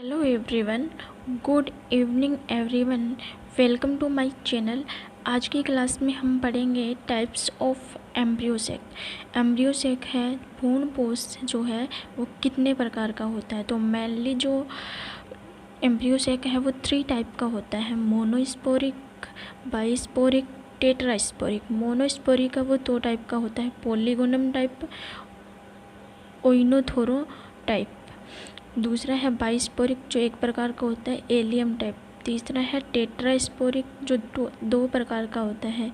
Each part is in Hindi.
Hello everyone, good evening everyone, welcome to my channel. आज की क्लास में हम पढ़ेंगे टाइप्स ऑफ एम्ब्रियोसेक। एम्ब्रियोसेक है भ्रूण पोष जो है वो कितने प्रकार का होता है। तो मेनली जो एम्ब्रियोसेक है वो 3 टाइप का होता है, मोनोस्पोरिक, बाइस्पोरिक, टेट्रास्पोरिक। मोनोस्पोरिक का वो 2 टाइप का होता है, पॉलीगोनम टाइप, ओइनोथोरो टाइप। दूसरा है बाइस्पोरिक जो 1 प्रकार का होता है, एलियम टाइप। तीसरा है टेट्रास्पोरिक जो 2 प्रकार का होता है।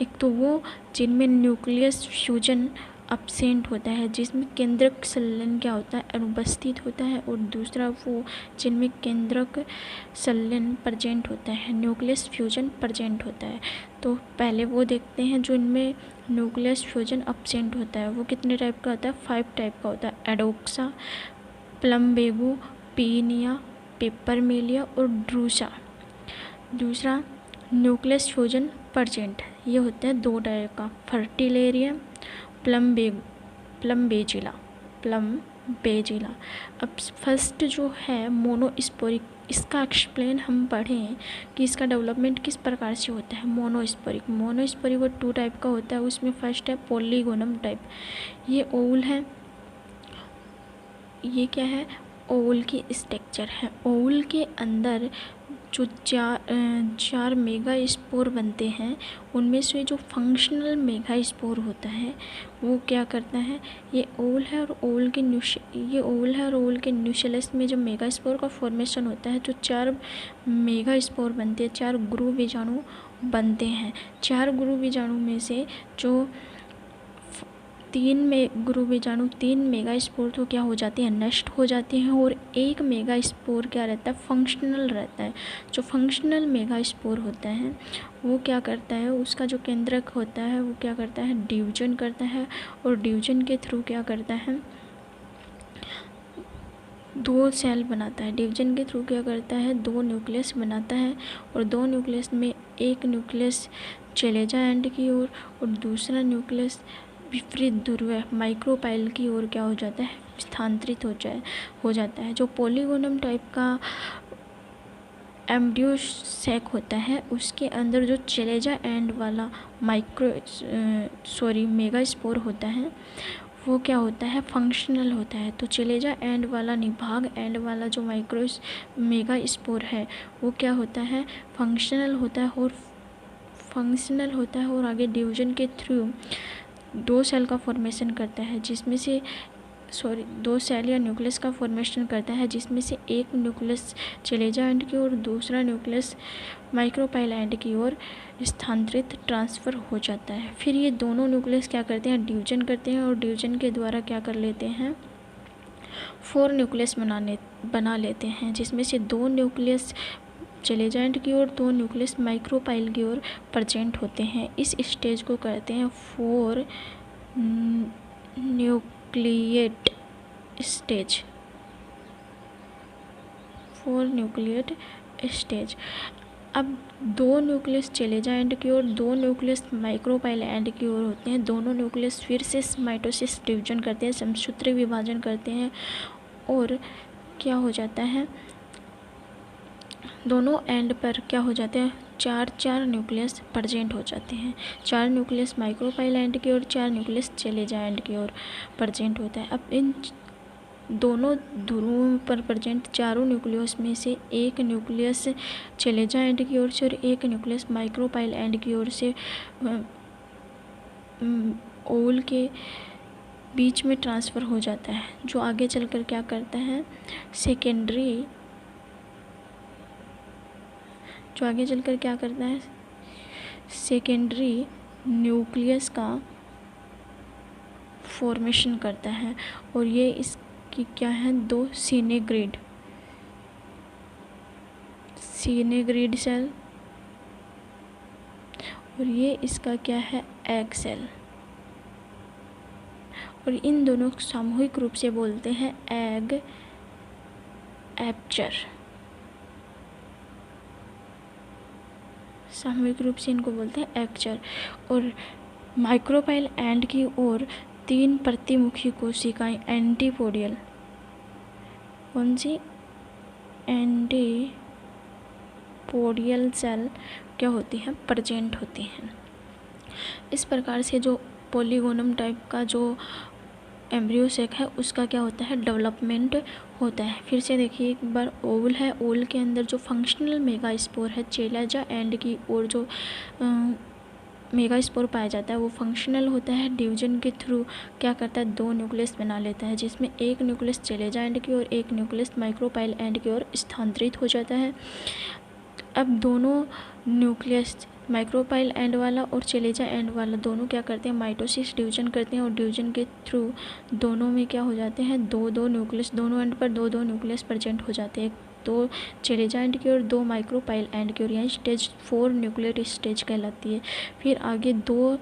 एक तो वो जिनमें न्यूक्लियस फ्यूजन अब्सेंट होता है, जिसमें केंद्रक संलयन क्या होता है, अनुपस्थित होता है। और दूसरा वो जिनमें केंद्रक संलयन प्रेजेंट होता है, न्यूक्लियस फ्यूजन प्रेजेंट होता है। तो पहले वो देखते हैं जो इनमें न्यूक्लियस फ्यूजन अब्सेंट होता है, वो कितने टाइप का होता है, 5 टाइप का होता है, एडोक्सा, प्लम्बेगो, पीनिया, पेपरमेलिया और ड्रूसा। दूसरा न्यूक्लियस फ्यूजन प्रेजेंट, ये होते हैं 2 टाइप का, फर्टिलेरियम, प्लम्बेजिला। अब फर्स्ट जो है मोनोस्पोरिक, इसका एक्सप्लेन हम पढ़ें कि इसका डेवलपमेंट किस प्रकार से होता है। मोनोस्पोरिक वो 2 टाइप का होता है, उसमें फर्स्ट है पॉलीगोनम टाइप। ये ओवल है, ये क्या है, ओवल की स्ट्रक्चर है। ओवल के अंदर जो 4 मेगा स्पोर बनते हैं, उनमें से जो फंक्शनल मेगा स्पोर होता है वो क्या करता है, ये ओवल है और ओवल के न्यूक्लियस में जब मेगा स्पोर का फॉर्मेशन होता है तो 4 मेगा स्पोर बनते हैं, 4 गुरु बीजाणु बनते हैं। 4 गुरु बीजाणु में से जो 3 मेगा स्पोर तो क्या हो जाती हैं, नष्ट हो जाती हैं, और 1 मेगा स्पोर क्या रहता है, फंक्शनल रहता है। जो फंक्शनल मेगा स्पोर होता है वो क्या करता है, उसका जो केंद्रक होता है वो क्या करता है, डिवीजन करता है, और डिवीजन के थ्रू क्या करता है, 2 सेल बनाता है। डिवीजन के थ्रू क्या करता है, 2 न्यूक्लियस बनाता है, और 2 न्यूक्लियस में एक न्यूक्लियस चलेजा एंड की ओर और दूसरा न्यूक्लियस विपरीत ध्रुव माइक्रोपाइल की ओर क्या हो जाता है, स्थानांतरित हो जाता है। जो पॉलीगोनम टाइप का एम्ब्रियोसेक होता है उसके अंदर जो चलेजा एंड वाला मेगा स्पोर होता है वो क्या होता है, फंक्शनल होता है। तो चलेजा एंड वाला निभाग एंड वाला जो मेगा स्पोर है वो क्या होता है, फंक्शनल होता है और आगे डिवीजन के थ्रू 2 सेल का फॉर्मेशन करता है, जिसमें से 2 सेल या न्यूक्लियस का फॉर्मेशन करता है, जिसमें से एक न्यूक्लियस चलेजा एंड की ओर, दूसरा न्यूक्लियस माइक्रोपाइल एंड की ओर स्थानांतरित ट्रांसफ़र हो जाता है। फिर ये दोनों न्यूक्लियस क्या करते हैं, डिवीजन करते हैं, और डिवीजन के द्वारा क्या कर लेते हैं, 4 न्यूक्लियस बना लेते हैं, जिसमें से 2 न्यूक्लियस चलेजा एंड की ओर, 2 न्यूक्लियस माइक्रोपाइल की ओर प्रेजेंट होते हैं। इस स्टेज को कहते हैं 4 न्यूक्लिएट स्टेज। अब 2 न्यूक्लियस चलेजा एंड की ओर, 2 न्यूक्लियस माइक्रोपाइल एंड की ओर होते हैं। दोनों न्यूक्लियस फिर से माइटोसिस डिवीजन करते हैं, समसूत्री विभाजन करते हैं, और क्या हो जाता है, दोनों एंड पर क्या हो जाते हैं, 4 न्यूक्लियस प्रेजेंट हो जाते हैं। 4 न्यूक्लियस माइक्रोपाइल एंड की ओर, 4 न्यूक्लियस चलेजा एंड की ओर प्रेजेंट होता है। अब इन दोनों ध्रुवों पर प्रेजेंट चारों न्यूक्लियस में से एक न्यूक्लियस चलेजा एंड की ओर से और एक न्यूक्लियस माइक्रोपाइल एंड की ओर से ओवल के बीच में ट्रांसफ़र हो जाता है, जो आगे चलकर क्या करता है, सेकेंडरी न्यूक्लियस का फॉर्मेशन करता है। और ये इसकी क्या है, 2 सिनेग्रिड सेल, और ये इसका क्या है, एग सेल। और इन दोनों को सामूहिक रूप से बोलते हैं एग एपचर। सामूहिक रूप से इनको बोलते हैं एगचर। और माइक्रोपाइल एंड की ओर 3 प्रतिमुखी कोशिकाएं एंटीपोडियल, कौन सी, एंटीपोडियल सेल क्या होती हैं, प्रेजेंट होती हैं। इस प्रकार से जो पॉलीगोनम टाइप का जो एम्ब्रियो सेक है उसका क्या होता है, डेवलपमेंट होता है। फिर से देखिए एक बार, ओवल है, ओवल के अंदर जो फंक्शनल मेगास्पोर है चेलाजा एंड की और जो मेगास्पोर पाया जाता है वो फंक्शनल होता है। डिवीजन के थ्रू क्या करता है, दो न्यूक्लियस बना लेता है, जिसमें एक न्यूक्लियस चेलेजा एंड की और एक न्यूक्लियस माइक्रोपाइल एंड की ओर स्थानांतरित हो जाता है। अब दोनों न्यूक्लियस माइक्रोपाइल एंड वाला और चेलेजा एंड वाला दोनों क्या करते हैं, माइटोसिस डिवीजन करते हैं और डिवीजन के थ्रू दोनों में क्या हो जाते हैं, दो न्यूक्लियस, दोनों एंड पर दो न्यूक्लियस प्रेजेंट हो जाते हैं, दो चेलेजा एंड की और दो माइक्रोपाइल एंड की और यह स्टेज 4 न्यूक्लियर स्टेज कहलाती है। फिर आगे दो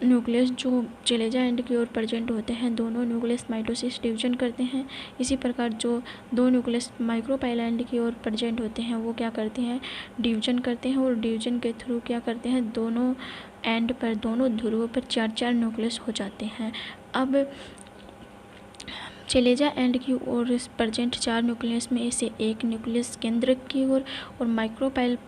न्यूक्लियस जो चेलेजा एंड की ओर प्रेजेंट होते हैं, दोनों न्यूक्लियस माइटोसिस डिवीजन करते हैं। इसी प्रकार जो दो न्यूक्लियस माइक्रोपाइल एंड की ओर प्रेजेंट होते हैं वो क्या करते हैं, डिवीजन करते हैं और डिवीजन के थ्रू क्या करते हैं, दोनों एंड पर, दोनों ध्रुवों पर 4 न्यूक्लियस हो जाते हैं। अब चेलेजा एंड की ओर प्रेजेंट 4 न्यूक्लियस में से एक न्यूक्लियस केंद्र की ओर और माइक्रोपाइल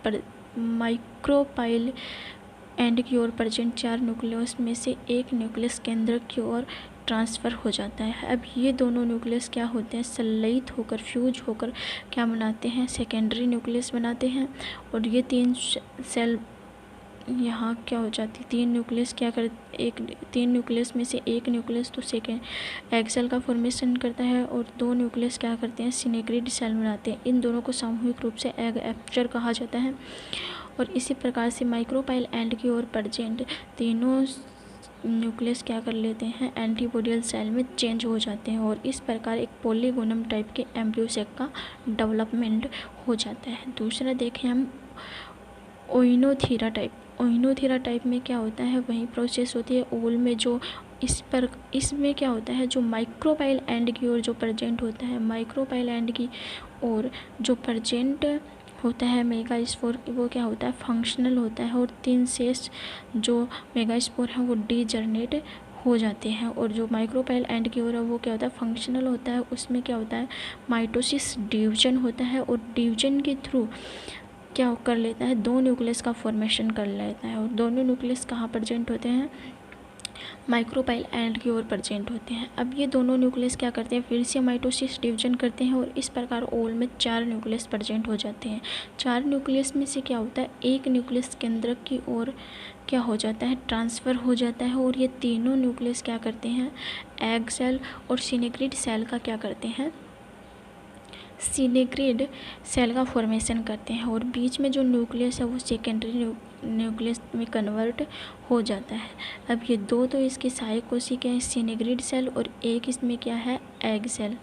एंड की ओर प्रेजेंट 4 न्यूक्लियस में से एक न्यूक्लियस केंद्र की ओर ट्रांसफ़र हो जाता है। अब ये दोनों न्यूक्लियस क्या होते हैं, संलयित होकर, फ्यूज होकर क्या बनाते हैं, सेकेंडरी न्यूक्लियस बनाते हैं। और ये 3 सेल यहाँ क्या हो जाती है, 3 न्यूक्लियस क्या कर, 3 न्यूक्लियस में से एक न्यूक्लियस तो सेकेंड एग सेल का फॉर्मेशन करता है और 2 न्यूक्लियस क्या करते हैं, सिनेग्रिड सेल बनाते हैं। इन दोनों को सामूहिक रूप से एग एपर्चर कहा जाता है। और इसी प्रकार से माइक्रोपाइल एंड की ओर प्रेजेंट तीनों न्यूक्लियस क्या कर लेते हैं, एंटीपोडियल सेल में चेंज हो जाते हैं और इस प्रकार एक पॉलीगोनम टाइप के एम्ब्रियो सेक का डेवलपमेंट हो जाता है। दूसरा देखें हम ओइनोथेरा टाइप। ओइनोथेरा टाइप में क्या होता है, वही प्रोसेस होती है ओवल में, जो इसमें क्या होता है, जो माइक्रोपाइल एंड की ओर जो प्रेजेंट होता है, माइक्रोपाइल एंड की ओर जो प्रेजेंट होता है मेगास्पोर, वो क्या होता है, फंक्शनल होता है और 3 शेष जो मेगास्पोर हैं वो डीजनरेट हो जाते हैं। और जो माइक्रोपाइल एंड की ओर है वो क्या होता है, फंक्शनल होता है, उसमें क्या होता है, माइटोसिस डिवीजन होता है और डिवीजन के थ्रू क्या कर लेता है, 2 न्यूक्लियस का फॉर्मेशन कर लेता है। और दोनों न्यूक्लियस कहाँ प्रेजेंट होते हैं, माइक्रोपाइल एंड की ओर प्रेजेंट होते हैं। अब ये दोनों न्यूक्लियस क्या करते हैं, फिर से माइटोसिस डिवीजन करते हैं और इस प्रकार ओवल में 4 न्यूक्लियस प्रेजेंट हो जाते हैं। 4 न्यूक्लियस में से क्या होता है, एक न्यूक्लियस केंद्रक की ओर क्या हो जाता है, ट्रांसफ़र हो जाता है और ये तीनों न्यूक्लियस क्या करते हैं, एग सेल और सिनेग्रिड सेल का क्या करते हैं, सिनेग्रिड सेल का फॉर्मेशन करते हैं और बीच में जो न्यूक्लियस है वो सेकेंडरी न्यूक्लियस में कन्वर्ट हो जाता है। अब ये दो तो इसकी सहायक कोशिकाएं हैं, सिनेग्रिड सेल, और एक इसमें क्या है, एग सेल।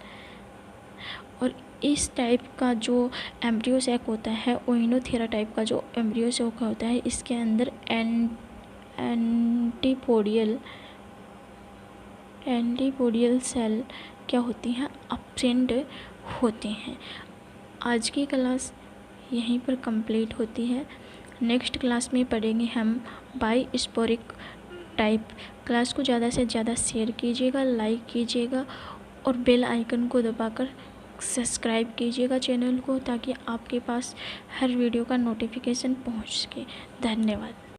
और इस टाइप का जो एम्ब्रियो सेक होता है, ओइनोथेरा टाइप का जो एम्ब्रियो सेक होता है, इसके अंदर एंटीपोडियल सेल क्या होती हैं, एब्सेंट होते हैं। आज की क्लास यहीं पर कंप्लीट होती है। नेक्स्ट क्लास में पढ़ेंगे हम बाइस्पोरिक टाइप। क्लास को ज़्यादा से ज़्यादा शेयर कीजिएगा, लाइक कीजिएगा और बेल आइकन को दबाकर सब्सक्राइब कीजिएगा चैनल को, ताकि आपके पास हर वीडियो का नोटिफिकेशन पहुंच सके। धन्यवाद।